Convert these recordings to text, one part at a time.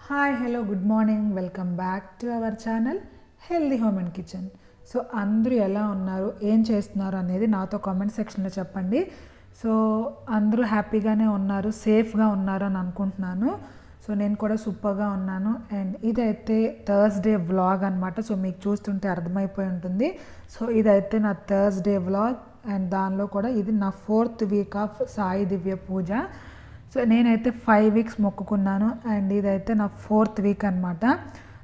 Hi hello good morning welcome back to our channel healthy home and kitchen. So అందరూ ఎలా ఉన్నారు, ఏం చేస్తున్నారు అనేది నాతో కామెంట్ సెక్షన్లో చెప్పండి. సో అందరూ హ్యాపీగానే ఉన్నారు, సేఫ్గా ఉన్నారు అని అనుకుంటున్నాను. సో నేను కూడా సూపర్గా ఉన్నాను. అండ్ ఇదైతే థర్స్డే వ్లాగ్ అనమాట. సో మీకు చూస్తుంటే అర్థమైపోయి ఉంటుంది. సో ఇదైతే నా థర్స్డే వ్లాగ్ అండ్ దానిలో కూడా ఇది నా 4th week of Sai Divya పూజ. సో నేనైతే 5 వీక్స్ మొక్కుకున్నాను అండ్ ఇదైతే నా 4th వీక్ అనమాట.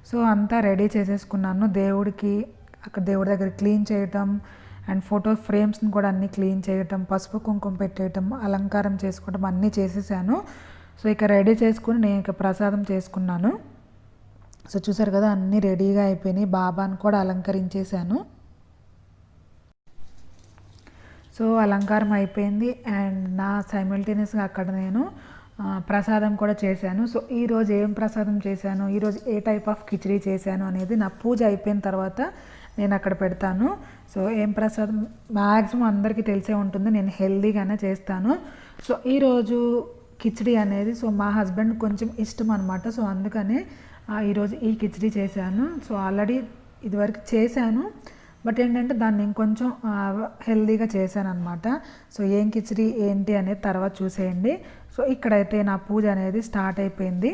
సో అంతా రెడీ చేసేసుకున్నాను. దేవుడికి అక్కడ దేవుడి దగ్గర క్లీన్ చేయటం అండ్ ఫోటో ఫ్రేమ్స్ని కూడా అన్నీ క్లీన్ చేయటం, పసుపు కుంకుమ పెట్టేయటం, అలంకారం చేసుకోవటం అన్నీ చేసేసాను. సో ఇక రెడీ చేసుకుని నేను ఇక ప్రసాదం చేసుకున్నాను. సో చూసారు కదా, అన్నీ రెడీగా అయిపోయినాయి. బాబాని కూడా అలంకరించేశాను. సో అలంకారం అయిపోయింది అండ్ నా సైమల్టేనియస్గా అక్కడ నేను ప్రసాదం కూడా చేశాను. సో ఈరోజు ఏం ప్రసాదం చేశాను, ఈరోజు ఏ టైప్ ఆఫ్ కిచడీ చేశాను అనేది నా పూజ అయిపోయిన తర్వాత నేను అక్కడ పెడతాను. సో ఏం ప్రసాదం మ్యాక్సిమం అందరికీ తెలిసే ఉంటుంది, నేను హెల్దీగానే చేస్తాను. సో ఈరోజు కిచడీ అనేది సో మా హస్బెండ్ కొంచెం ఇష్టం అనమాట. సో అందుకనే ఈరోజు ఈ కిచడీ చేశాను. సో ఆల్రెడీ ఇదివరకు చేశాను, బట్ ఏంటంటే దాన్ని ఇంకొంచెం హెల్దీగా చేశాను అనమాట. సో ఏం కిచడీ ఏంటి అనేది తర్వాత చూసేయండి. సో ఇక్కడైతే నా పూజ అనేది స్టార్ట్ అయిపోయింది.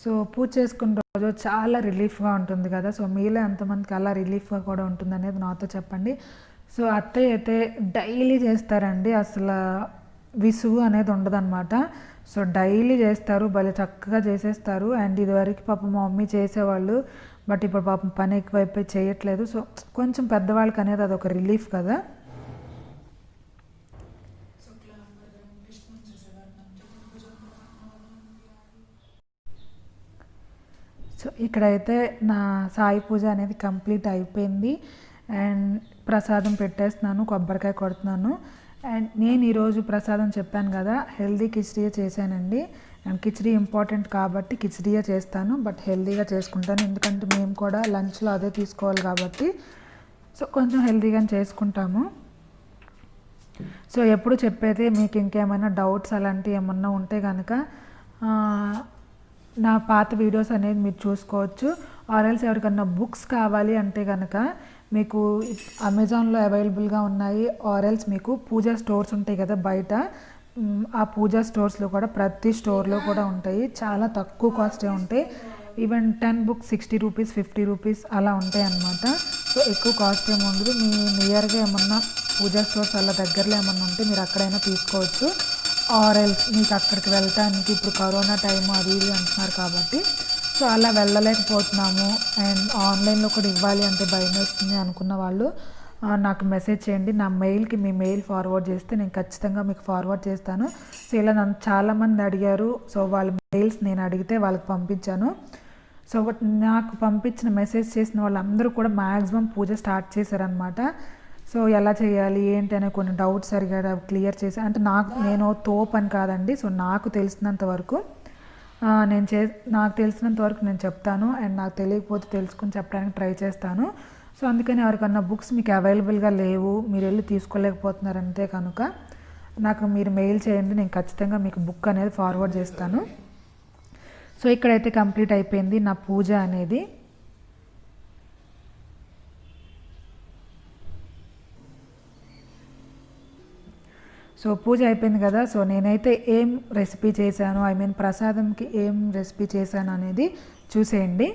సో పూజ చేసుకున్న రోజు చాలా రిలీఫ్గా ఉంటుంది కదా. సో మీలో ఎంతమందికి అలా రిలీఫ్గా కూడా ఉంటుంది అనేది నాతో చెప్పండి. సో అత్తయ్య అయితే డైలీ చేస్తారండి, అసలు విసుగు అనేది ఉండదన్నమాట. సో డైలీ చేస్తారు, భలే చక్కగా చేసేస్తారు. అండ్ ఇదివరకు పాపం మా మమ్మీ చేసేవాళ్ళు, బట్ ఇప్పుడు పాపం పని ఎక్కువైపోయి చేయట్లేదు. సో కొంచెం పెద్దవాళ్ళకి అనేది అదొక రిలీఫ్ కదా. సో ఇక్కడైతే నా సాయి పూజ అనేది కంప్లీట్ అయిపోయింది అండ్ ప్రసాదం పెట్టేస్తున్నాను, కొబ్బరికాయ కొడుతున్నాను. అండ్ నేను ఈరోజు ప్రసాదం చెప్పాను కదా, హెల్దీ కిచడీయే చేశానండి. అండ్ కిచడీ ఇంపార్టెంట్ కాబట్టి కిచడీయే చేస్తాను, బట్ హెల్దీగా చేసుకుంటాను. ఎందుకంటే మేము కూడా లంచ్లో అదే తీసుకోవాలి కాబట్టి సో కొంచెం హెల్దీగానే చేసుకుంటాము. సో ఎప్పుడు చెప్పేది, మీకు ఇంకేమైనా డౌట్స్ అలాంటివి ఏమన్నా ఉంటే కనుక నా పాత వీడియోస్ అనేది మీరు చూసుకోవచ్చు. ఆర్ఎల్స్ ఎవరికన్నా బుక్స్ కావాలి అంటే కనుక మీకు అమెజాన్లో అవైలబుల్గా ఉన్నాయి. ఆర్ఎల్స్ మీకు పూజా స్టోర్స్ ఉంటాయి కదా బయట, ఆ పూజా స్టోర్స్లో కూడా ప్రతి స్టోర్లో కూడా ఉంటాయి. చాలా తక్కువ కాస్టే ఉంటాయి. ఈవెన్ 10 బుక్స్ 60 రూపీస్ 50 రూపీస్ అలా ఉంటాయి అన్నమాట. సో ఎక్కువ కాస్ట్ ఏమి ఉండదు. మీ నియర్గా ఏమన్నా పూజా స్టోర్స్ అలా దగ్గరలో ఏమన్నా ఉంటే మీరు అక్కడైనా తీసుకోవచ్చు. ఆర్ఎల్స్ మీకు అక్కడికి వెళ్ళటానికి ఇప్పుడు కరోనా టైము అది ఇది అంటున్నారు కాబట్టి సో అలా వెళ్ళలేకపోతున్నాము అండ్ ఆన్లైన్లో కూడా ఇవ్వాలి అంటే భయం వేస్తుంది అనుకున్న వాళ్ళు నాకు మెసేజ్ చేయండి. నా మెయిల్కి మీ మెయిల్ ఫార్వర్డ్ చేస్తే నేను ఖచ్చితంగా మీకు ఫార్వర్డ్ చేస్తాను. సో ఇలా నన్ను చాలామంది అడిగారు. సో వాళ్ళ మెయిల్స్ నేను అడిగితే వాళ్ళకి పంపించాను. సో నాకు పంపించిన మెసేజ్ చేసిన వాళ్ళందరూ కూడా మ్యాక్సిమం పూజ స్టార్ట్ చేశారనమాట. సో ఎలా చేయాలి ఏంటి అనే కొన్ని డౌట్స్ అడిగారు, అవి క్లియర్ చేసి అంటే నేను తోపని కాదండి. సో నాకు తెలిసినంత వరకు నాకు తెలిసినంత వరకు నేను చెప్తాను అండ్ నాకు తెలియకపోతే తెలుసుకుని చెప్పడానికి ట్రై చేస్తాను. సో అందుకని ఎవరికన్నా బుక్స్ మీకు అవైలబుల్గా లేవు, మీరు వెళ్ళి తీసుకోలేకపోతున్నారంటే కనుక నాకు మీరు మెయిల్ చేయండి, నేను ఖచ్చితంగా మీకు బుక్ అనేది ఫార్వర్డ్ చేస్తాను. సో ఇక్కడైతే కంప్లీట్ అయిపోయింది నా పూజ అనేది. సో పూజ అయిపోయింది కదా. సో నేనైతే ఏం రెసిపీ చేశాను, ప్రసాదంకి ఏం రెసిపీ చేశాను అనేది చూసేయండి.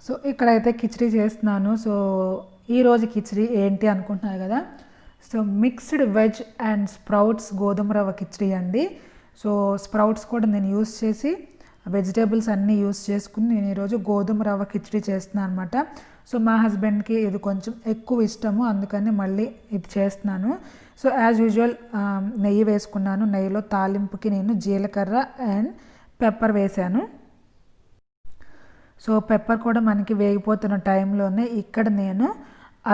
సో ఇక్కడైతే కిచిడి చేస్తున్నాను. సో ఈరోజు కిచిడి ఏంటి అనుకుంటున్నారు కదా. So mixed veg and sprouts గోధుమ రవ్వ కిచిడి అండి. సో స్ప్రౌట్స్ కూడా నేను యూస్ చేసి వెజిటేబుల్స్ అన్నీ యూస్ చేసుకుని నేను ఈరోజు గోధుమ రవ్వ కిచిడి చేస్తున్నాను అనమాట. సో మా హస్బెండ్కి ఇది కొంచెం ఎక్కువ ఇష్టము, అందుకని మళ్ళీ ఇది చేస్తున్నాను. సో యాజ్ యూజువల్ నెయ్యి వేసుకున్నాను. నెయ్యిలో తాలింపుకి నేను జీలకర్ర అండ్ పెప్పర్ వేశాను. సో పెప్పర్ కూడా మనకి వేగిపోతున్న టైంలోనే ఇక్కడ నేను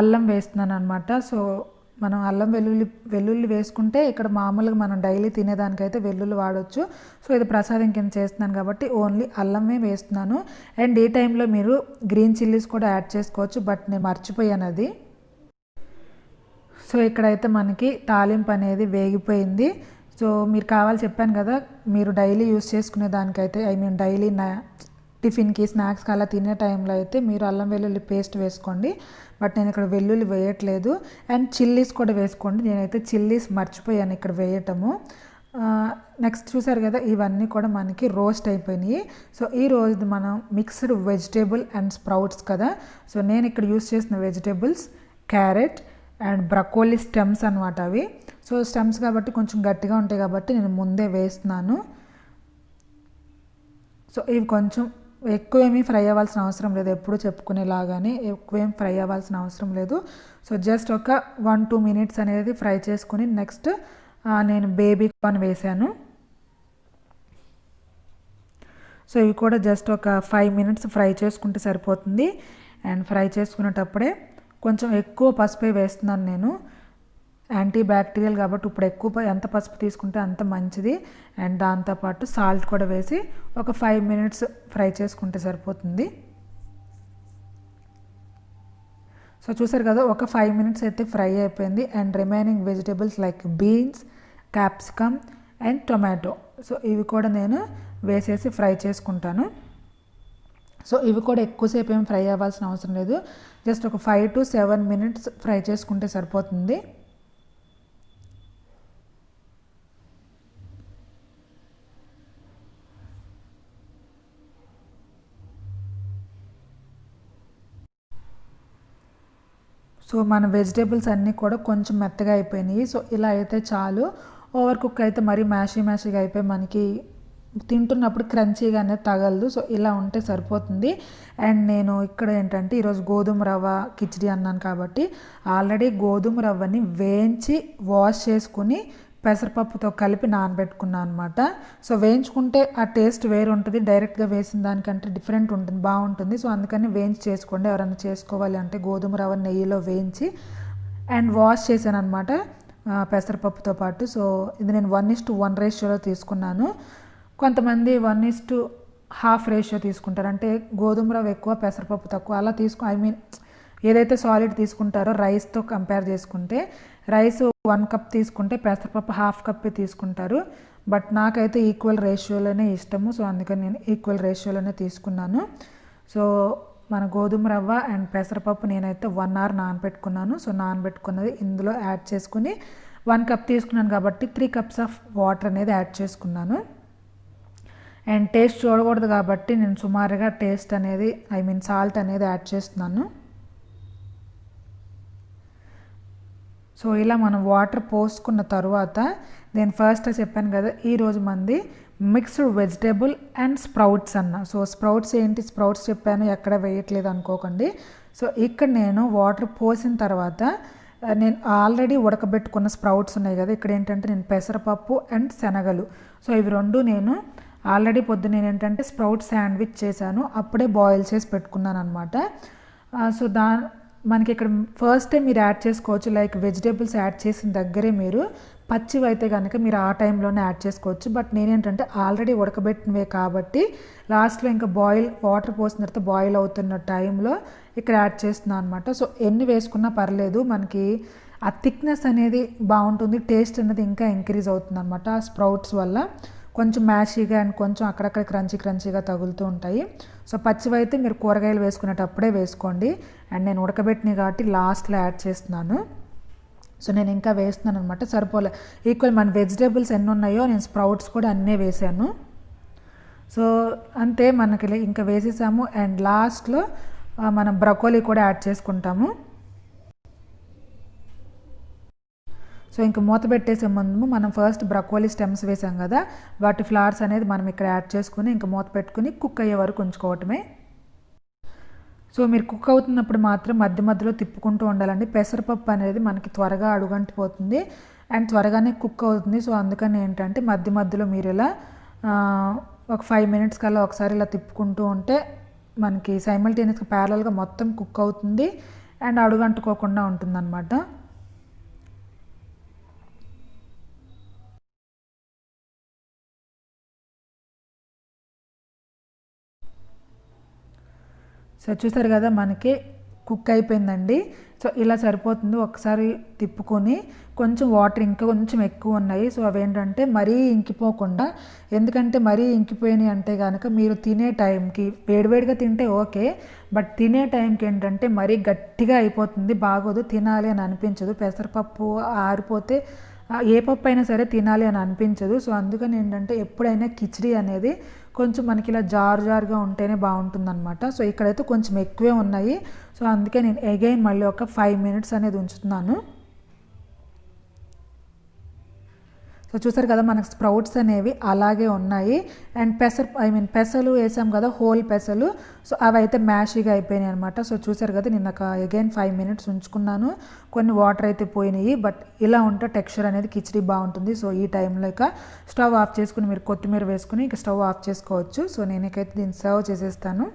అల్లం వేస్తున్నాను అనమాట. సో మనం అల్లం వెల్లుల్లి వేసుకుంటే ఇక్కడ మామూలుగా మనం డైలీ తినేదానికైతే వెల్లుల్లి వాడచ్చు. సో ఇది ప్రసాదం కింద చేస్తున్నాను కాబట్టి ఓన్లీ అల్లమే వేస్తున్నాను. అండ్ ఈ టైంలో మీరు గ్రీన్ చిల్లీస్ కూడా యాడ్ చేసుకోవచ్చు, బట్ నేను మర్చిపోయాను అది. సో ఇక్కడైతే మనకి తాలింపు అనేది వేగిపోయింది. సో మీరు కావాలి చెప్పాను కదా, మీరు డైలీ యూస్ చేసుకునే దానికైతే డైలీ టిఫిన్కి స్నాక్స్కి అలా తినే టైంలో అయితే మీరు అల్లం వెల్లుల్లి పేస్ట్ వేసుకోండి, బట్ నేను ఇక్కడ వెల్లుల్లి వేయట్లేదు. అండ్ చిల్లీస్ కూడా వేసుకోండి, నేనైతే చిల్లీస్ మర్చిపోయాను ఇక్కడ వేయటము. నెక్స్ట్ చూసారు కదా, ఇవన్నీ కూడా మనకి రోస్ట్ అయిపోయినాయి. సో ఈ రోజు మనం మిక్స్డ్ వెజిటేబుల్ అండ్ స్ప్రౌట్స్ కదా. సో నేను ఇక్కడ యూస్ చేసిన vegetables carrot and broccoli stems అనమాట అవి. సో స్టెమ్స్ కాబట్టి కొంచెం గట్టిగా ఉంటాయి కాబట్టి నేను ముందే వేస్తున్నాను. సో ఇవి కొంచెం ఎక్కువేమీ ఫ్రై అవ్వాల్సిన అవసరం లేదు, ఎప్పుడు చెప్పుకునేలాగానే ఎక్కువేం ఫ్రై అవ్వాల్సిన అవసరం లేదు. సో జస్ట్ ఒక 1-2 మినిట్స్ అనేది ఫ్రై చేసుకుని నెక్స్ట్ నేను బేబీ కార్న్ వేసాను. సో ఇవి కూడా జస్ట్ ఒక 5 మినిట్స్ ఫ్రై చేసుకుంటే సరిపోతుంది. అండ్ ఫ్రై చేసుకునేటప్పుడే కొంచెం ఎక్కువ పసుపే వేస్తున్నాను నేను, యాంటీ బ్యాక్టీరియల్ కాబట్టి ఇప్పుడు ఎక్కువ ఎంత పసుపు తీసుకుంటే అంత మంచిది. అండ్ దాంతోపాటు సాల్ట్ కూడా వేసి ఒక 5 మినిట్స్ ఫ్రై చేసుకుంటే సరిపోతుంది. సో చూసారు కదా, ఒక 5 మినిట్స్ అయితే ఫ్రై అయిపోయింది. And remaining vegetables like beans, capsicum and tomato, so ఇవి కూడా నేను వేసేసి ఫ్రై చేసుకుంటాను. సో ఇవి కూడా ఎక్కువసేపు ఏం ఫ్రై అవ్వాల్సిన అవసరం లేదు, జస్ట్ ఒక 5 to 7 మినిట్స్ ఫ్రై చేసుకుంటే సరిపోతుంది. సో మన వెజిటేబుల్స్ అన్నీ కూడా కొంచెం మెత్తగా అయిపోయినాయి. సో ఇలా అయితే చాలు. ఓవర్ కుక్ అయితే మరీ మ్యాషీగా అయిపోయి మనకి తింటున్నప్పుడు క్రంచీగా అనేది తగలదు. సో ఇలా ఉంటే సరిపోతుంది. అండ్ నేను ఇక్కడ ఏంటంటే ఈరోజు గోధుమ రవ్వ కిచిడి అన్నాను కాబట్టి ఆల్రెడీ గోధుమ రవ్వని వేయించి వాష్ చేసుకుని పెసరపప్పుతో కలిపి నానబెట్టుకున్నాను అనమాట. సో వేయించుకుంటే ఆ టేస్ట్ వేరు ఉంటుంది, డైరెక్ట్గా వేసిన దానికంటే డిఫరెంట్ ఉంటుంది, బాగుంటుంది. సో అందుకని వేయించి చేసుకోండి ఎవరైనా చేసుకోవాలి అంటే. గోధుమ రవ్వ నెయ్యిలో వేయించి అండ్ వాష్ చేశాను అనమాట పెసరపప్పుతో పాటు. సో ఇది నేను 1:1 రేషియోలో తీసుకున్నాను. కొంతమంది 1:1/2 రేషియో తీసుకుంటారు, అంటే గోధుమ రవ్వ ఎక్కువ పెసరపప్పు తక్కువ అలా ఏదైతే సాలిడ్ తీసుకుంటారో రైస్తో కంపేర్ చేసుకుంటే రైస్ 1 కప్ తీసుకుంటే పెసరపప్పు 1/2 కప్ తీసుకుంటారు. బట్ నాకైతే ఈక్వల్ రేషియోలోనే ఇష్టము, సో అందుకని నేను ఈక్వల్ రేషియోలోనే తీసుకున్నాను. సో మన గోధుమ రవ్వ అండ్ పెసరపప్పు నేనైతే 1 hour నానబెట్టుకున్నాను. సో నానబెట్టుకున్నది ఇందులో యాడ్ చేసుకుని 1 కప్ తీసుకున్నాను కాబట్టి 3 cups ఆఫ్ వాటర్ అనేది యాడ్ చేసుకున్నాను. అండ్ టేస్ట్ చూడకూడదు కాబట్టి నేను సుమారుగా టేస్ట్ అనేది సాల్ట్ అనేది యాడ్ చేస్తున్నాను. సో ఇలా మనం వాటర్ పోసుకున్న తర్వాత నేను ఫస్ట్ చెప్పాను కదా, ఈరోజు మంది మిక్స్డ్ వెజిటేబుల్ అండ్ స్ప్రౌట్స్ అన్న. సో స్ప్రౌట్స్ ఏంటి, స్ప్రౌట్స్ చెప్పాను ఎక్కడ వేయట్లేదు అనుకోకండి. సో ఇక్కడ నేను వాటర్ పోసిన తర్వాత నేను ఆల్రెడీ ఉడకబెట్టుకున్న స్ప్రౌట్స్ ఉన్నాయి కదా, ఇక్కడ ఏంటంటే నేను పెసరపప్పు అండ్ శనగలు, సో ఇవి రెండు నేను ఆల్రెడీ పొద్దున ఏంటంటే స్ప్రౌట్ శాండ్విచ్ చేశాను, అప్పుడే బాయిల్ చేసి పెట్టుకున్నాను అనమాట. సో మనకి ఇక్కడ ఫస్ట్ టైం మీరు యాడ్ చేసుకోవచ్చు, లైక్ వెజిటేబుల్స్ యాడ్ చేసిన దగ్గరే మీరు పచ్చివి అయితే కనుక మీరు ఆ టైంలోనే యాడ్ చేసుకోవచ్చు. బట్ నేనేంటంటే ఆల్రెడీ ఉడకబెట్టినవే కాబట్టి లాస్ట్లో ఇంకా వాటర్ పోసిన తర్వాత బాయిల్ అవుతున్న టైంలో ఇక్కడ యాడ్ చేస్తున్నాను అనమాట. సో ఎన్ని వేసుకున్నా పర్లేదు, మనకి ఆ థిక్నెస్ అనేది బాగుంటుంది, టేస్ట్ అనేది ఇంకా ఇంక్రీజ్ అవుతుంది అనమాట ఆ స్ప్రౌట్స్ వల్ల. కొంచెం మ్యాషీగా అండ్ కొంచెం అక్కడక్కడ క్రంచీగా తగులుతూ ఉంటాయి. సో పచ్చివైతే మీరు కూరగాయలు వేసుకునేటప్పుడే వేసుకోండి. అండ్ నేను ఉడకబెట్టినవి కాబట్టి లాస్ట్లో యాడ్ చేస్తున్నాను. సో నేను ఇంకా వేస్తున్నాను అనమాట, సరిపోలే ఈక్వల్ మన వెజిటేబుల్స్ ఎన్ని ఉన్నాయో నేను స్ప్రౌట్స్ కూడా అన్నీ వేసాను. సో అంతే, మనకి ఇంకా వేసేసాము. అండ్ లాస్ట్లో మనం బ్రకోలీ కూడా యాడ్ చేసుకుంటాము. సో ఇంక మూత పెట్టేసే ముందు మనం ఫస్ట్ బ్రకోలీ స్టెమ్స్ వేసాం కదా, వాటి ఫ్లవర్స్ అనేది మనం ఇక్కడ యాడ్ చేసుకుని ఇంకా మూత పెట్టుకుని కుక్ అయ్యే వరకు ఉంచుకోవటమే. సో మీరు కుక్ అవుతున్నప్పుడు మాత్రం మధ్య మధ్యలో తిప్పుకుంటూ ఉండాలండి. పెసరపప్పు అనేది మనకి త్వరగా అడుగంటిపోతుంది అండ్ త్వరగానే కుక్ అవుతుంది. సో అందుకని ఏంటంటే మధ్య మధ్యలో మీరు ఇలా ఒక 5 మినిట్స్ కల్లా ఒకసారి ఇలా తిప్పుకుంటూ ఉంటే మనకి సైమల్టేనియస్గా ప్యారలల్గా మొత్తం కుక్ అవుతుంది అండ్ అడుగంటుకోకుండా ఉంటుందన్నమాట. సో చూసారు కదా మనకి కుక్ అయిపోయిందండి. సో ఇలా సరిపోతుంది. ఒకసారి తిప్పుకొని కొంచెం వాటర్ ఇంకా కొంచెం ఎక్కువ ఉన్నాయి. సో అవేంటంటే మరీ ఇంకిపోకుండా, ఎందుకంటే మరీ ఇంకిపోయినాయి అంటే కనుక మీరు తినే టైంకి వేడివేడిగా తింటే ఓకే, బట్ తినే టైంకి ఏంటంటే మరీ గట్టిగా అయిపోతుంది, బాగోదు, తినాలి అని అనిపించదు. పెసరపప్పు ఆరిపోతే ఏ పప్పు అయినా సరే తినాలి అని అనిపించదు. సో అందుకని ఏంటంటే ఎప్పుడైనా కిచిడి అనేది కొంచెం మనకి ఇలా జారుగా ఉంటేనే బాగుంటుందన్నమాట. సో ఇక్కడైతే కొంచెం ఎక్కువే ఉన్నాయి. సో అందుకే నేను అగైన్ మళ్ళీ ఒక 5 మినిట్స్ అనేది ఉంచుతున్నాను. సో చూసారు కదా మనకు స్ప్రౌట్స్ అనేవి అలాగే ఉన్నాయి అండ్ పెసలు వేసాం కదా, హోల్ పెసలు. సో అవి అయితే మ్యాషీగా అయిపోయినాయి అనమాట. సో చూసారు కదా నేను ఒక అగైన్ 5 మినిట్స్ ఉంచుకున్నాను. కొన్ని వాటర్ అయితే పోయినాయి, బట్ ఇలా ఉంటే టెక్స్చర్ అనేది కిచిడి బాగుంటుంది. సో ఈ టైంలో ఇక స్టవ్ ఆఫ్ చేసుకుని మీరు కొత్తిమీర వేసుకుని ఇక స్టవ్ ఆఫ్ చేసుకోవచ్చు. సో నేనైతే దీన్ని సర్వ్ చేసేస్తాను.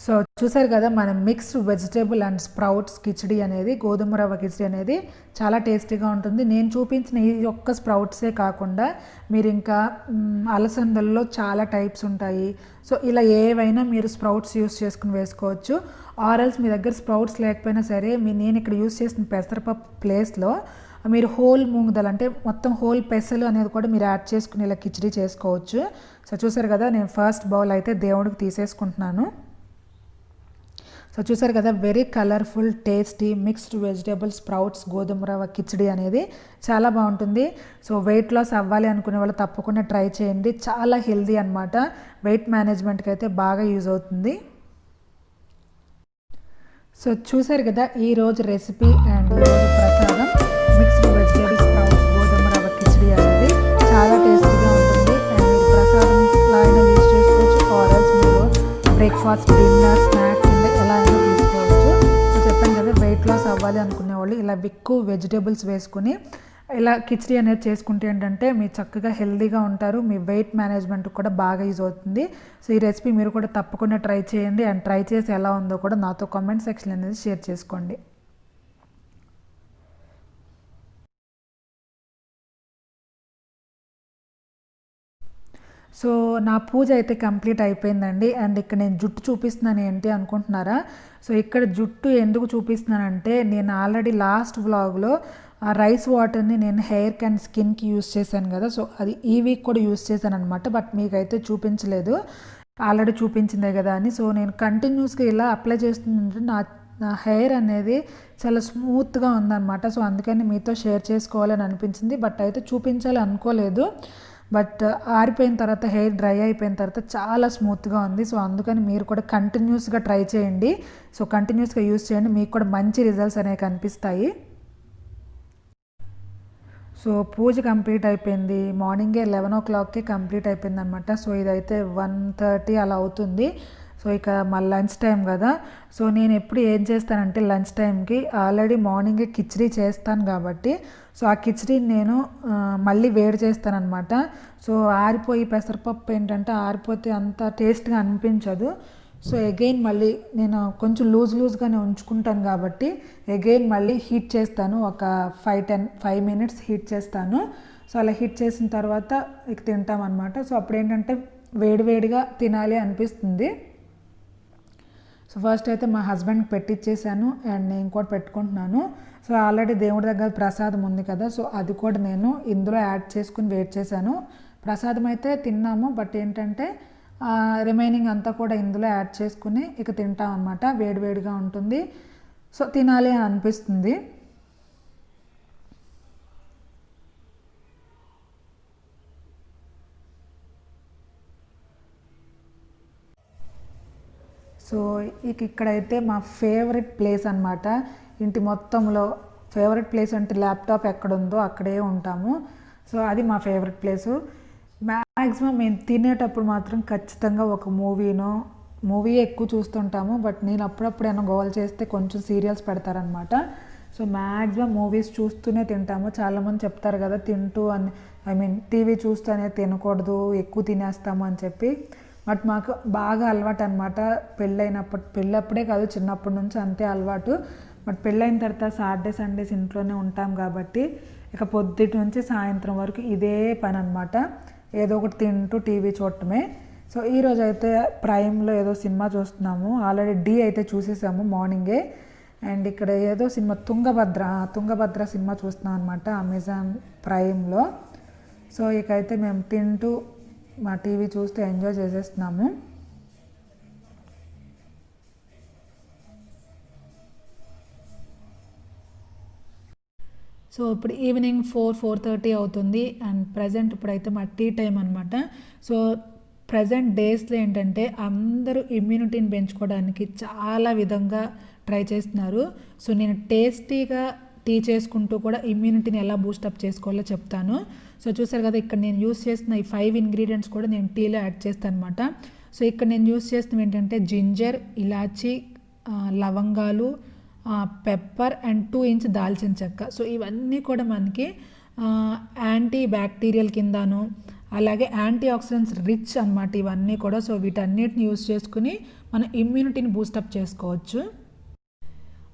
సో చూసారు కదా మన mixed vegetable and sprouts khichdi అనేది, గోధుమ రవ్వ కిచిడి అనేది చాలా టేస్టీగా ఉంటుంది. నేను చూపించిన ఈ ఒక్క స్ప్రౌట్సే కాకుండా మీరు ఇంకా అలసందల్లో చాలా టైప్స్ ఉంటాయి. సో ఇలా ఏవైనా మీరు స్ప్రౌట్స్ యూస్ చేసుకుని వేసుకోవచ్చు. ఆరల్స్ మీ దగ్గర స్ప్రౌట్స్ లేకపోయినా సరే నేను ఇక్కడ యూస్ చేసిన పెసరపప్పు ప్లేస్లో మీరు హోల్ మూంగ్ దాల్ అంటే మొత్తం హోల్ పెసలు అనేది కూడా మీరు యాడ్ చేసుకుని ఇలా కిచిడి చేసుకోవచ్చు. సో చూసారు కదా నేను ఫస్ట్ బౌల్ అయితే దేవుడికి తీసేసుకుంటున్నాను. సో చూసారు కదా very colourful tasty mixed vegetable sprouts గోధుమ రవ్వ కిచిడి అనేది చాలా బాగుంటుంది. సో వెయిట్ లాస్ అవ్వాలి అనుకునే వాళ్ళు తప్పకుండా ట్రై చేయండి. చాలా హెల్దీ అనమాట, వెయిట్ మేనేజ్మెంట్కి అయితే బాగా యూజ్ అవుతుంది. సో చూసారు కదా ఈరోజు రెసిపీ అండ్ ఈరోజు ప్రసాదం మిక్స్డ్ వెజిటేబుల్ స్ప్రౌట్స్ గోధుమ రవ్వ కిచిడి అనేది చాలా టేస్టీగా ఉంటుంది అండ్ మీరు ప్రసాదం లాగా యూజ్ చేసుకోవచ్చు. ఆరల్స్ మీరు బ్రేక్ఫాస్ట్, డిన్నర్, స్నాక్స్ ఎలా అయినా తీసుకోవచ్చు. సో చెప్పాను కదా వెయిట్ లాస్ అవ్వాలి అనుకునే వాళ్ళు ఇలా ఎక్కువ వెజిటేబుల్స్ వేసుకుని ఇలా కిచిడి అనేది చేసుకుంటే ఏంటంటే మీరు చక్కగా హెల్తీగా ఉంటారు, మీ వెయిట్ మేనేజ్మెంట్ కూడా బాగా యూజ్ అవుతుంది. సో ఈ రెసిపీ మీరు కూడా తప్పకుండా ట్రై చేయండి అండ్ ట్రై చేసి ఎలా ఉందో కూడా నాతో కామెంట్ సెక్షన్ అనేది షేర్ చేసుకోండి. సో నా పూజ అయితే కంప్లీట్ అయిపోయిందండి అండ్ ఇక్కడ నేను జుట్టు చూపిస్తున్నాను ఏంటి అనుకుంటున్నారా? సో ఇక్కడ జుట్టు ఎందుకు చూపిస్తున్నానంటే నేను ఆల్రెడీ లాస్ట్ వ్లాగ్లో ఆ రైస్ వాటర్ని నేను హెయిర్కి అండ్ స్కిన్కి యూస్ చేశాను కదా. సో అది ఈ వీక్ కూడా యూస్ చేశాను అనమాట, బట్ మీకైతే చూపించలేదు, ఆల్రెడీ చూపించిందే కదా అని. సో నేను కంటిన్యూస్గా ఇలా అప్లై చేస్తుంటే నా హెయిర్ అనేది చాలా స్మూత్గా ఉందన్నమాట. సో అందుకని మీతో షేర్ చేసుకోవాలని అనిపించింది, బట్ అయితే చూపించాలి అనుకోలేదు. బట్ ఆరిపోయిన తర్వాత హెయిర్ డ్రై అయిపోయిన తర్వాత చాలా స్మూత్గా ఉంది. సో అందుకని మీరు కూడా కంటిన్యూస్గా ట్రై చేయండి. సో కంటిన్యూస్గా యూస్ చేయండి, మీకు కూడా మంచి రిజల్ట్స్ అనేవి కనిపిస్తాయి. సో పూజ కంప్లీట్ అయిపోయింది, మార్నింగే 11 o'clockకే కంప్లీట్ అయిపోయింది అనమాట. సో ఇదైతే 1:30 అలా అవుతుంది. సో ఇక మా లంచ్ టైం కదా. సో నేను ఎప్పుడు ఏం చేస్తానంటే లంచ్ టైంకి ఆల్రెడీ మార్నింగే కిచిడి చేస్తాను కాబట్టి సో ఆ కిచిడిని నేను మళ్ళీ వేడి చేస్తానన్నమాట. సో ఆరిపోయి పెసరపప్పు ఏంటంటే ఆరిపోతే అంత టేస్ట్గా అనిపించదు. సో అగైన్ మళ్ళీ నేను కొంచెం లూజ్గానే ఉంచుకుంటాను కాబట్టి అగైన్ మళ్ళీ హీట్ చేస్తాను, ఒక 5 మినిట్స్ హీట్ చేస్తాను. సో అలా హీట్ చేసిన తర్వాత ఇక తింటామన్నమాట. సో అప్పుడు ఏంటంటే వేడివేడిగా తినాలి అనిపిస్తుంది. సో ఫస్ట్ అయితే మా హస్బెండ్కి పెట్టించేసాను అండ్ నేను కూడా పెట్టుకుంటున్నాను. సో ఆల్రెడీ దేవుడి దగ్గర ప్రసాదం ఉంది కదా, సో అది కూడా నేను ఇందులో యాడ్ చేసుకుని వెయిట్ చేశాను. ప్రసాదం అయితే తిన్నాము, బట్ ఏంటంటే రిమైనింగ్ అంతా కూడా ఇందులో యాడ్ చేసుకుని ఇక తింటాం అన్నమాట. వేడివేడిగా ఉంటుంది, సో తినాలి అని అనిపిస్తుంది. సో ఇక్కడైతే మా ఫేవరెట్ ప్లేస్ అనమాట. ఇంటి మొత్తంలో ఫేవరెట్ ప్లేస్ అంటే ల్యాప్టాప్ ఎక్కడుందో అక్కడే ఉంటాము. సో అది మా ఫేవరెట్ ప్లేసు. మ్యాక్సిమం మేము తినేటప్పుడు మాత్రం ఖచ్చితంగా ఒక మూవీ ఎక్కువ చూస్తుంటాము. బట్ నేను అప్పుడప్పుడైనా గోల్ చేస్తే కొంచెం సీరియల్స్ పెడతారనమాట. సో మ్యాక్సిమం మూవీస్ చూస్తూనే తింటాము. చాలామంది చెప్తారు కదా తింటూ టీవీ చూస్తూనే తినకూడదు, ఎక్కువ తినేస్తాము అని చెప్పి. బట్ మాకు బాగా అలవాటు అనమాట. పెళ్ళప్పుడే కాదు, చిన్నప్పటి నుంచి అంతే అలవాటు. బట్ పెళ్ళైన తర్వాత సాటర్డే సండేస్ ఇంట్లోనే ఉంటాం కాబట్టి ఇక పొద్దుటి నుంచి సాయంత్రం వరకు ఇదే పని అనమాట. ఏదో ఒకటి తింటూ టీవీ చూడటమే. సో ఈరోజు అయితే ప్రైమ్లో ఏదో సినిమా చూస్తున్నాము. ఆల్రెడీ డి అయితే చూసేసాము మార్నింగే. అండ్ ఇక్కడ ఏదో సినిమా తుంగభద్ర సినిమా చూస్తున్నాం అనమాట అమెజాన్ ప్రైమ్లో. సో ఇకైతే మేము తింటూ మా టీవీ చూస్తూ ఎంజాయ్ చేసేస్తున్నాము. సో ఇప్పుడు ఈవినింగ్ 4:30 అవుతుంది. అండ్ ప్రజెంట్ ఇప్పుడైతే మా టీ టైం అనమాట. సో ప్రజెంట్ డేస్లో ఏంటంటే అందరూ ఇమ్యూనిటీని పెంచుకోవడానికి చాలా విధంగా ట్రై చేస్తున్నారు. సో నేను టేస్టీగా టీ చేసుకుంటూ కూడా ఇమ్యూనిటీని ఎలా బూస్టప్ చేసుకోవాలో చెప్తాను. సో చూసారు కదా, ఇక్కడ నేను యూస్ చేస్తున్న ఈ 5 ఇంగ్రీడియంట్స్ కూడా నేను టీలో యాడ్ చేస్తాను అనమాట. సో ఇక్కడ నేను యూస్ చేస్తున్నవి ఏంటంటే జింజర్, ఇలాచీ, లవంగాలు, పెప్పర్ అండ్ 2 ఇంచ్ దాల్చిన చెక్క. సో ఇవన్నీ కూడా మనకి యాంటీ బ్యాక్టీరియల్ కిందను, అలాగే యాంటీ ఆక్సిడెంట్స్ రిచ్ అనమాట ఇవన్నీ కూడా. సో వీటన్నిటిని యూస్ చేసుకుని మన ఇమ్యూనిటీని బూస్టప్ చేసుకోవచ్చు.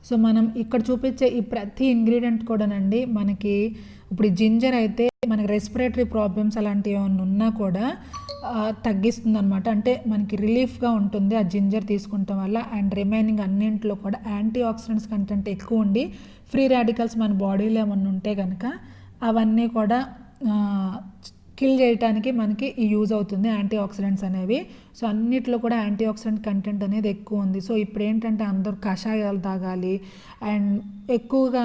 సో మనం ఇక్కడ చూపించే ఈ ప్రతి ఇంగ్రీడియంట్ కూడానండి మనకి ఇప్పుడు జింజర్ అయితే మనకి రెస్పిరేటరీ ప్రాబ్లమ్స్ అలాంటివి ఏమైనా ఉన్నా కూడా తగ్గిస్తుంది అనమాట. అంటే మనకి రిలీఫ్గా ఉంటుంది ఆ జింజర్ తీసుకుంటాం వల్ల. అండ్ రిమైనింగ్ అన్నింటిలో కూడా యాంటీ ఆక్సిడెంట్స్ కంటెంట్ ఎక్కువ ఉండి ఫ్రీ రాడికల్స్ మన బాడీలో ఏమన్నా ఉంటే కనుక అవన్నీ కూడా కిల్ చేయడానికి మనకి యూజ్ అవుతుంది యాంటీ ఆక్సిడెంట్స్ అనేవి. సో అన్నిట్లో కూడా యాంటీ ఆక్సిడెంట్ కంటెంట్ అనేది ఎక్కువ ఉంది. సో ఇప్పుడు ఏంటంటే అందరూ కషాయాలు తాగాలి అండ్ ఎక్కువగా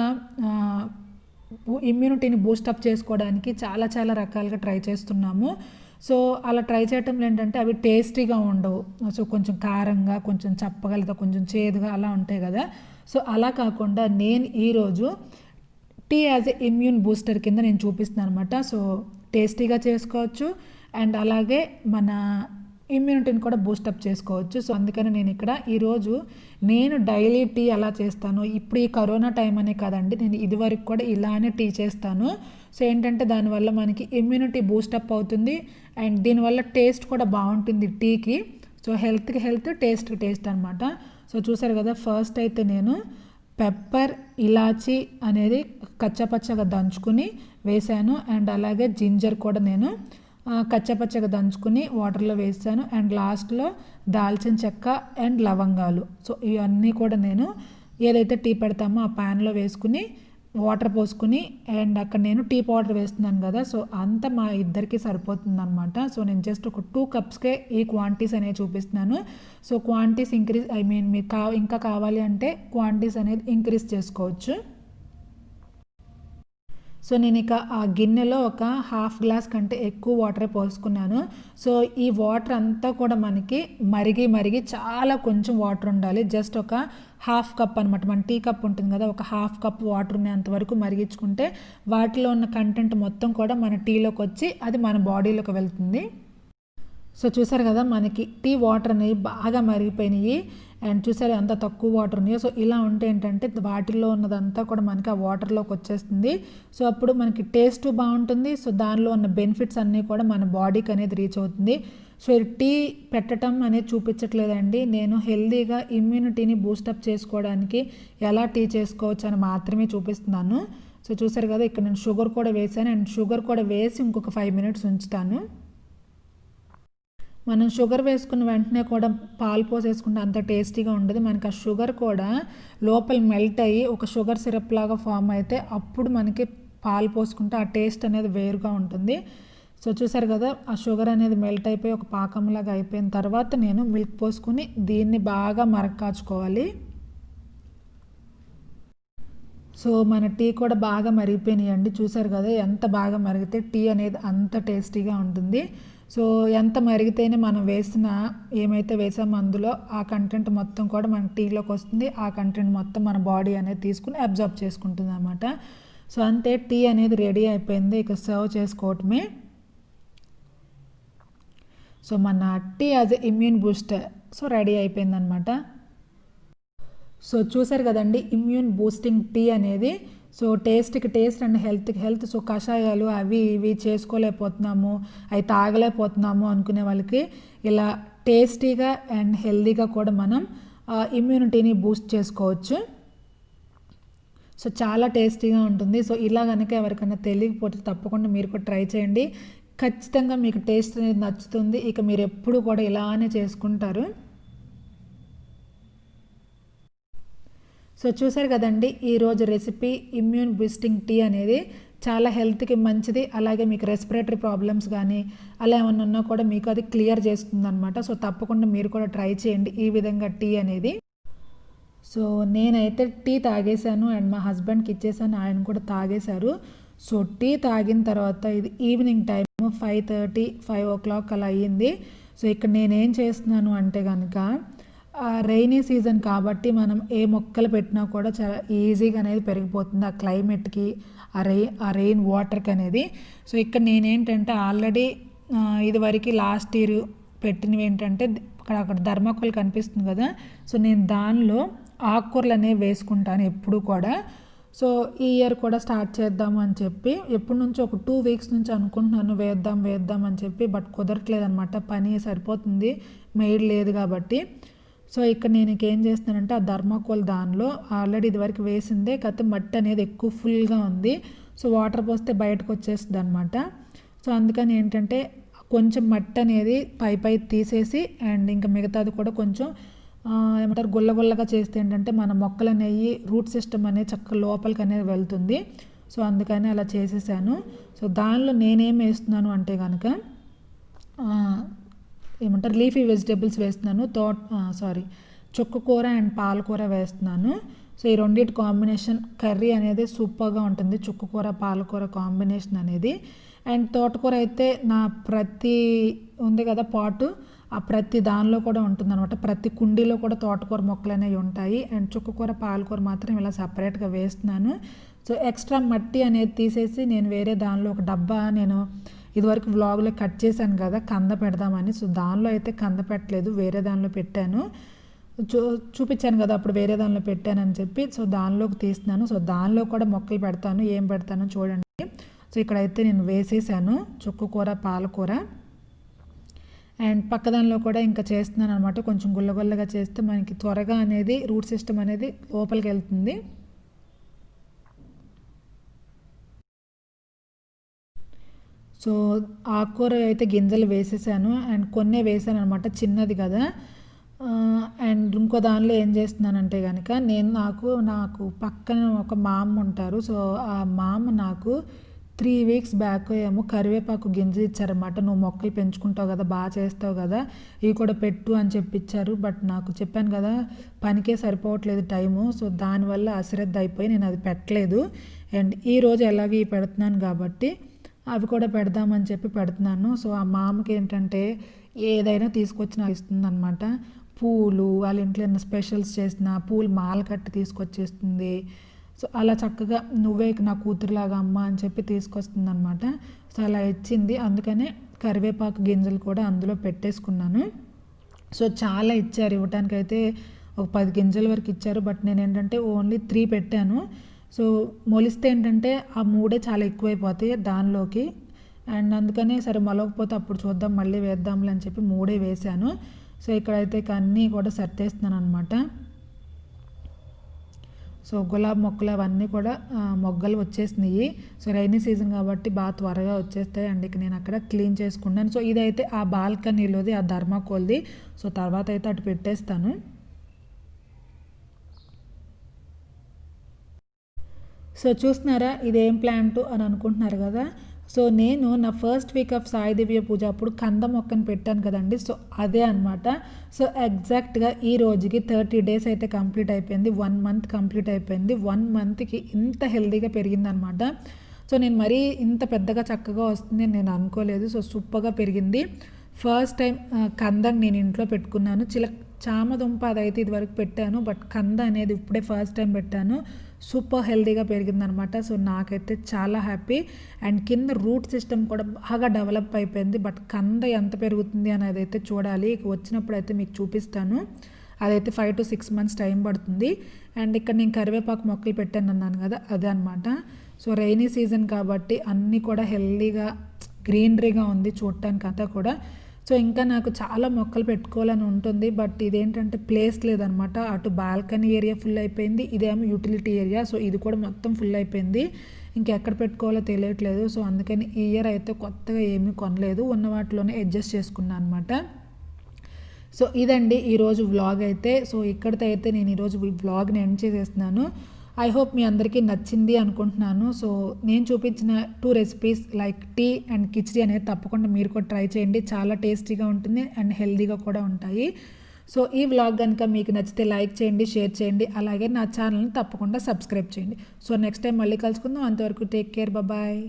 ఇమ్యూనిటీని బూస్టప్ చేసుకోవడానికి చాలా చాలా రకాలుగా ట్రై చేస్తున్నాము. సో అలా ట్రై చేయటంలో ఏంటంటే అవి టేస్టీగా ఉండవు. సో కొంచెం కారంగా, కొంచెం చప్పగా, లేదా కొంచెం చేదుగా అలా ఉంటాయి కదా. సో అలా కాకుండా నేను ఈరోజు tea as a immune booster కింద నేను చూపిస్తున్నాను అనమాట. సో టేస్టీగా చేసుకోవచ్చు అండ్ అలాగే మన ఇమ్యూనిటీని కూడా బూస్టప్ చేసుకోవచ్చు. సో అందుకని నేను ఇక్కడ ఈరోజు నేను డైలీ టీ ఎలా చేస్తాను, ఇప్పుడు ఈ కరోనా టైం అనే కాదండి, నేను ఇదివరకు కూడా ఇలానే టీ చేస్తాను. సో ఏంటంటే దానివల్ల మనకి ఇమ్యూనిటీ బూస్టప్ అవుతుంది అండ్ దీనివల్ల టేస్ట్ కూడా బాగుంటుంది టీకి. సో హెల్త్కి హెల్త్, టేస్ట్కి టేస్ట్ అనమాట. సో చూసారు కదా, ఫస్ట్ అయితే నేను పెప్పర్, ఇలాచీ అనేది కచ్చపచ్చగా దంచుకుని వేసాను అండ్ అలాగే జింజర్ కూడా నేను కచ్చపచ్చగా దంచుకుని వాటర్లో వేసాను అండ్ లాస్ట్లో దాల్చిన చెక్క అండ్ లవంగాలు. సో ఇవన్నీ కూడా నేను ఏదైతే టీ పెడతామో ఆ ప్యాన్లో వేసుకుని వాటర్ పోసుకుని అండ్ అక్కడ నేను టీ పౌడర్ వేస్తున్నాను కదా. సో అంతా మా ఇద్దరికి సరిపోతుంది అనమాట. సో నేను జస్ట్ ఒక 2 కప్స్కే ఈ క్వాంటిటీస్ అనేవి చూపిస్తున్నాను. సో క్వాంటిటీస్ ఇంక్రీజ్ మీకు ఇంకా కావాలి అంటే క్వాంటిటీస్ అనేది ఇంక్రీజ్ చేసుకోవచ్చు. సో నేను ఇక ఆ గిన్నెలో ఒక 1/2 గ్లాస్ కంటే ఎక్కువ వాటరే పోసుకున్నాను. సో ఈ వాటర్ అంతా కూడా మనకి మరిగి చాలా కొంచెం వాటర్ ఉండాలి. జస్ట్ ఒక 1/2 కప్ అనమాట. మన టీ కప్ ఉంటుంది కదా, ఒక 1/2 కప్ వాటర్ ఉన్నంతవరకు మరిగించుకుంటే వాటిలో ఉన్న కంటెంట్ మొత్తం కూడా మన టీలోకి వచ్చి అది మన బాడీలోకి వెళ్తుంది. సో చూసారు కదా, మనకి టీ వాటర్ అనేవి బాగా మరిగిపోయినాయి అండ్ చూసారు ఎంత తక్కువ వాటర్ ఉన్నాయో. సో ఇలా ఉంటే ఏంటంటే వాటిల్లో ఉన్నదంతా కూడా మనకి ఆ వాటర్లోకి వచ్చేస్తుంది. సో అప్పుడు మనకి టేస్ట్ బాగుంటుంది. సో దానిలో ఉన్న బెనిఫిట్స్ అన్నీ కూడా మన బాడీకి అనేది రీచ్ అవుతుంది. సో టీ పెట్టడం అనేది చూపించట్లేదండి, నేను హెల్దీగా ఇమ్యూనిటీని బూస్టప్ చేసుకోవడానికి ఎలా టీ చేసుకోవచ్చు అని మాత్రమే చూపిస్తున్నాను. సో చూసారు కదా, ఇక్కడ నేను షుగర్ కూడా వేసాను అండ్ షుగర్ కూడా వేసి ఇంకొక 5 మినిట్స్ ఉంచుతాను. మనం షుగర్ వేసుకున్న వెంటనే కూడా పాలు పోసేసుకుంటే అంత టేస్టీగా ఉండదు. మనకి ఆ షుగర్ కూడా లోపల మెల్ట్ అయ్యి ఒక షుగర్ సిరప్ లాగా ఫామ్ అయితే అప్పుడు మనకి పాలు పోసుకుంటే ఆ టేస్ట్ అనేది వేరుగా ఉంటుంది. సో చూసారు కదా, ఆ షుగర్ అనేది మెల్ట్ అయిపోయి ఒక పాకంలాగా అయిపోయిన తర్వాత నేను మిల్క్ పోసుకుని దీన్ని బాగా మరక్కాచుకోవాలి. సో మన టీ కూడా బాగా మరిగిపోయినాయండి. చూసారు కదా ఎంత బాగా మరిగితే టీ అనేది అంత టేస్టీగా ఉంటుంది. సో ఎంత మరిగితేనే మనం వేసిన ఏమైతే వేసామో అందులో ఆ కంటెంట్ మొత్తం కూడా మనకి టీలోకి వస్తుంది. ఆ కంటెంట్ మొత్తం మన బాడీ అనేది తీసుకుని అబ్జర్వ్ చేసుకుంటుంది అనమాట. సో అంతే, టీ అనేది రెడీ అయిపోయింది. ఇక సర్వ్ చేసుకోవటమే. సో మన tea as immune booster so ready అయిపోయిందనమాట. సో చూసారు కదండి, ఇమ్యూన్ బూస్టింగ్ టీ అనేది. సో టేస్ట్కి టేస్ట్ అండ్ హెల్త్కి హెల్త్. సో కషాయాలు అవి ఇవి చేసుకోలేకపోతున్నాము, అవి తాగలేకపోతున్నాము అనుకునే వాళ్ళకి ఇలా టేస్టీగా అండ్ హెల్తీగా కూడా మనం ఇమ్యూనిటీని బూస్ట్ చేసుకోవచ్చు. సో చాలా టేస్టీగా ఉంటుంది. సో ఇలా కనుక ఎవరికైనా తెలియకపోతే తప్పకుండా మీరు కూడా ట్రై చేయండి. ఖచ్చితంగా మీకు టేస్ట్ అనేది నచ్చుతుంది. ఇక మీరు ఎప్పుడు కూడా ఇలానే చేసుకుంటారు. సో చూసారు కదండి, ఈరోజు రెసిపీ ఇమ్యూన్ బూస్టింగ్ టీ అనేది చాలా హెల్త్కి మంచిది. అలాగే మీకు రెస్పిరేటరీ ప్రాబ్లమ్స్ కానీ అలా ఏమన్నా ఉన్నా కూడా మీకు అది క్లియర్ చేస్తుంది అనమాట. సో తప్పకుండా మీరు కూడా ట్రై చేయండి ఈ విధంగా టీ అనేది. సో నేనైతే టీ తాగేశాను అండ్ మా హస్బెండ్కి ఇచ్చేసాను, ఆయన కూడా తాగేశారు. సో టీ తాగిన తర్వాత ఇది ఈవినింగ్ టైం 5:30, 5 o'clock అలా అయ్యింది. సో ఇక్కడ నేనేం చేస్తున్నాను అంటే కనుక రైనీ సీజన్ కాబట్టి మనం ఏ మొక్కలు పెట్టినా కూడా చాలా ఈజీగా అనేది పెరిగిపోతుంది ఆ క్లైమేట్కి, ఆ రెయిన్ వాటర్కి అనేది. సో ఇక్కడ నేనేంటంటే ఆల్రెడీ ఇదివరకు లాస్ట్ ఇయర్ పెట్టినవి ఏంటంటే అక్కడ ధర్మకోల్ కనిపిస్తుంది కదా, సో నేను దానిలో ఆకుకూరలు అనేవి వేసుకుంటాను ఎప్పుడు కూడా. సో ఈ ఇయర్ కూడా స్టార్ట్ చేద్దాము అని చెప్పి ఎప్పటి నుంచి ఒక 2 weeks నుంచి అనుకుంటున్నాను వేద్దాం అని చెప్పి, బట్ కుదరట్లేదు అనమాట, పని సరిపోతుంది, మెయిడ్ లేదు కాబట్టి. సో ఇక్కడ నేను ఏం చేస్తానంటే ఆ ధర్మాకోల్ దానిలో ఆల్రెడీ ఇదివరకు వేసిందే, కాకపోతే మట్టి అనేది ఎక్కువ ఫుల్గా ఉంది. సో వాటర్ పోస్తే బయటకు వచ్చేస్తుంది అనమాట. సో అందుకని ఏంటంటే కొంచెం మట్టి అనేది పై తీసేసి అండ్ ఇంకా మిగతాది కూడా కొంచెం ఏమంటారు గుల్లగా చేస్తే ఏంటంటే మన మొక్కలు అనేవి రూట్ సిస్టమ్ అనేది చక్కగా లోపలికి అనేది వెళ్తుంది. సో అందుకని అలా చేసేసాను. సో దానిలో నేనేం వేస్తున్నాను అంటే కనుక ఏమంటారు లీఫీ వెజిటేబుల్స్ వేస్తున్నాను. చుక్కకూర అండ్ పాలకూర వేస్తున్నాను. సో ఈ రెండింటి కాంబినేషన్ కర్రీ అనేది సూపర్గా ఉంటుంది, చుక్కకూర పాలకూర కాంబినేషన్ అనేది. అండ్ తోటకూర అయితే నా ప్రతి ఉంది కదా పాటు, ఆ ప్రతి దానిలో కూడా ఉంటుంది అనమాట, ప్రతి కుండీలో కూడా తోటకూర మొక్కలు అనేవి ఉంటాయి. అండ్ చుక్కకూర పాలకూర మాత్రం ఇలా సపరేట్గా వేస్తున్నాను. సో ఎక్స్ట్రా మట్టి అనేది తీసేసి నేను వేరే దానిలో ఒక డబ్బా నేను ఇదివరకు వ్లాగ్లో కట్ చేశాను కదా కంద పెడదామని, సో దానిలో అయితే కంద పెట్టలేదు, వేరే దానిలో పెట్టాను. చూపించాను కదా అప్పుడు వేరే దానిలో పెట్టానని చెప్పి, సో దానిలోకి తీస్తున్నాను. సో దానిలో కూడా మొక్కలు పెడతాను, ఏం పెడతానో చూడండి. సో ఇక్కడైతే నేను వేసేసాను చుక్కకూర పాలకూర. అండ్ పక్కదానిలో కూడా ఇంకా చేస్తున్నాను అనమాట, కొంచెం గుల్లగా చేస్తే మనకి త్వరగా అనేది రూట్ సిస్టమ్ అనేది లోపలికి వెళ్తుంది. సో ఆకుకూర అయితే గింజలు వేసేసాను అండ్ కొన్నే వేసాను అనమాట, చిన్నది కదా. అండ్ ఇంకో దానిలో ఏం చేస్తున్నానంటే కనుక నాకు పక్కన ఒక మామ ఉంటారు. సో ఆ మామ నాకు 3 weeks బ్యాక్ ఏమో కరివేపాకు గింజలు ఇచ్చారన్నమాట. నువ్వు మొక్కలు పెంచుకుంటావు కదా, బాగా చేస్తావు కదా, ఇవి కూడా పెట్టు అని చెప్పించారు. బట్ నాకు చెప్పాను కదా పనికే సరిపోవట్లేదు టైము. సో దానివల్ల అశ్రద్ధ అయిపోయి నేను అది పెట్టలేదు. అండ్ ఈరోజు ఎలాగో పెడుతున్నాను కాబట్టి అవి కూడా పెడదామని చెప్పి పెడుతున్నాను. సో ఆ మామకి ఏంటంటే ఏదైనా తీసుకొచ్చి నాకు ఇస్తుంది అనమాట. పూలు వాళ్ళ ఇంట్లో ఏమైనా స్పెషల్స్ చేసిన పూలు మాల కట్టి తీసుకొచ్చేస్తుంది. సో అలా చక్కగా నువ్వే నా కూతురులాగా అమ్మ అని చెప్పి తీసుకొస్తుంది అనమాట. సో అలా ఇచ్చింది, అందుకనే కరివేపాకు గింజలు కూడా అందులో పెట్టేసుకున్నాను. సో చాలా ఇచ్చారు, ఇవ్వటానికైతే ఒక 10 గింజల వరకు ఇచ్చారు. బట్ నేను ఏంటంటే ఓన్లీ 3 పెట్టాను. సో మొలిస్తే ఏంటంటే ఆ 3 చాలా ఎక్కువైపోతాయి దానిలోకి. అండ్ అందుకనే సరే మొలకపోతే అప్పుడు చూద్దాం మళ్ళీ వేద్దాంలే అని చెప్పి 3 వేసాను. సో ఇక్కడైతే అన్నీ కూడా సర్దేస్తున్నాను అనమాట. సో గులాబీ మొక్కలు అవన్నీ కూడా మొగ్గలు వచ్చేసినాయి. సో రైనీ సీజన్ కాబట్టి బాగా త్వరగా వచ్చేస్తాయి. అండ్ ఇక నేను అక్కడ క్లీన్ చేసుకున్నాను. సో ఇదైతే ఆ బాల్కనీలోది, ఆ ధర్మాకోల్ది. సో తర్వాత అయితే అటు పెట్టేస్తాను. సో చూస్తున్నారా ఇదేం ప్లాంట్ అని అనుకుంటున్నారు కదా. సో నేను నా first week of Sai Divya పూజ అప్పుడు కంద మొక్కను పెట్టాను కదండి. సో అదే అనమాట. సో ఎగ్జాక్ట్గా ఈ రోజుకి 30 days అయితే కంప్లీట్ అయిపోయింది, 1 month కంప్లీట్ అయిపోయింది. 1 monthకి ఇంత హెల్తీగా పెరిగిందనమాట. సో నేను మరీ ఇంత పెద్దగా చక్కగా వస్తుంది అని నేను అనుకోలేదు. సో సూపర్గా పెరిగింది. ఫస్ట్ టైం కంద నేను ఇంట్లో పెట్టుకున్నాను. చామదుంప అదైతే ఇదివరకు పెట్టాను, బట్ కంద అనేది ఇప్పుడే ఫస్ట్ టైం పెట్టాను. సూపర్ హెల్తీగా పెరిగిందనమాట. సో నాకైతే చాలా హ్యాపీ. అండ్ కింద రూట్ సిస్టమ్ కూడా బాగా డెవలప్ అయిపోయింది. బట్ కంద ఎంత పెరుగుతుంది అనేది అయితే చూడాలి. వచ్చినప్పుడు అయితే మీకు చూపిస్తాను. అదైతే 5 to 6 months టైం పడుతుంది. అండ్ ఇక్కడ నేను కరివేపాకు మొక్కలు పెట్టాను అన్నాను కదా, అదే అనమాట. సో రైనీ సీజన్ కాబట్టి అన్నీ కూడా హెల్తీగా గ్రీనరీగా ఉంది చూడటానికి అంతా కూడా. సో ఇంకా నాకు చాలా మొక్కలు పెట్టుకోవాలని ఉంటుంది, బట్ ఇదేంటంటే ప్లేస్ లేదనమాట. అటు బాల్కనీ ఏరియా ఫుల్ అయిపోయింది, ఇదేమో యూటిలిటీ ఏరియా. సో ఇది కూడా మొత్తం ఫుల్ అయిపోయింది. ఇంకెక్కడ పెట్టుకోవాలో తెలియట్లేదు. సో అందుకని ఈ ఇయర్ అయితే కొత్తగా ఏమీ కొనలేదు, ఉన్న వాటిలోనే అడ్జస్ట్ చేసుకున్నాను అనమాట. సో ఇదండి ఈరోజు వ్లాగ్ అయితే. సో ఇక్కడితో అయితే నేను ఈరోజు వ్లాగ్ని ఎండ్ చేసేస్తున్నాను. ఐ హోప్ మీ అందరికీ నచ్చింది అనుకుంటున్నాను. సో నేను చూపించిన 2 recipes like tea and khichdi అనేది తప్పకుండా మీరు కూడా ట్రై చేయండి. చాలా టేస్టీగా ఉంటుంది అండ్ హెల్తీగా కూడా ఉంటాయి. సో ఈ వ్లాగ్ కనుక మీకు నచ్చితే లైక్ చేయండి, షేర్ చేయండి, అలాగే నా ఛానల్ని తప్పకుండా సబ్స్క్రైబ్ చేయండి. సో నెక్స్ట్ టైం మళ్ళీ కలుసుకుందాం. అంతవరకు టేక్ కేర్, బాయ్.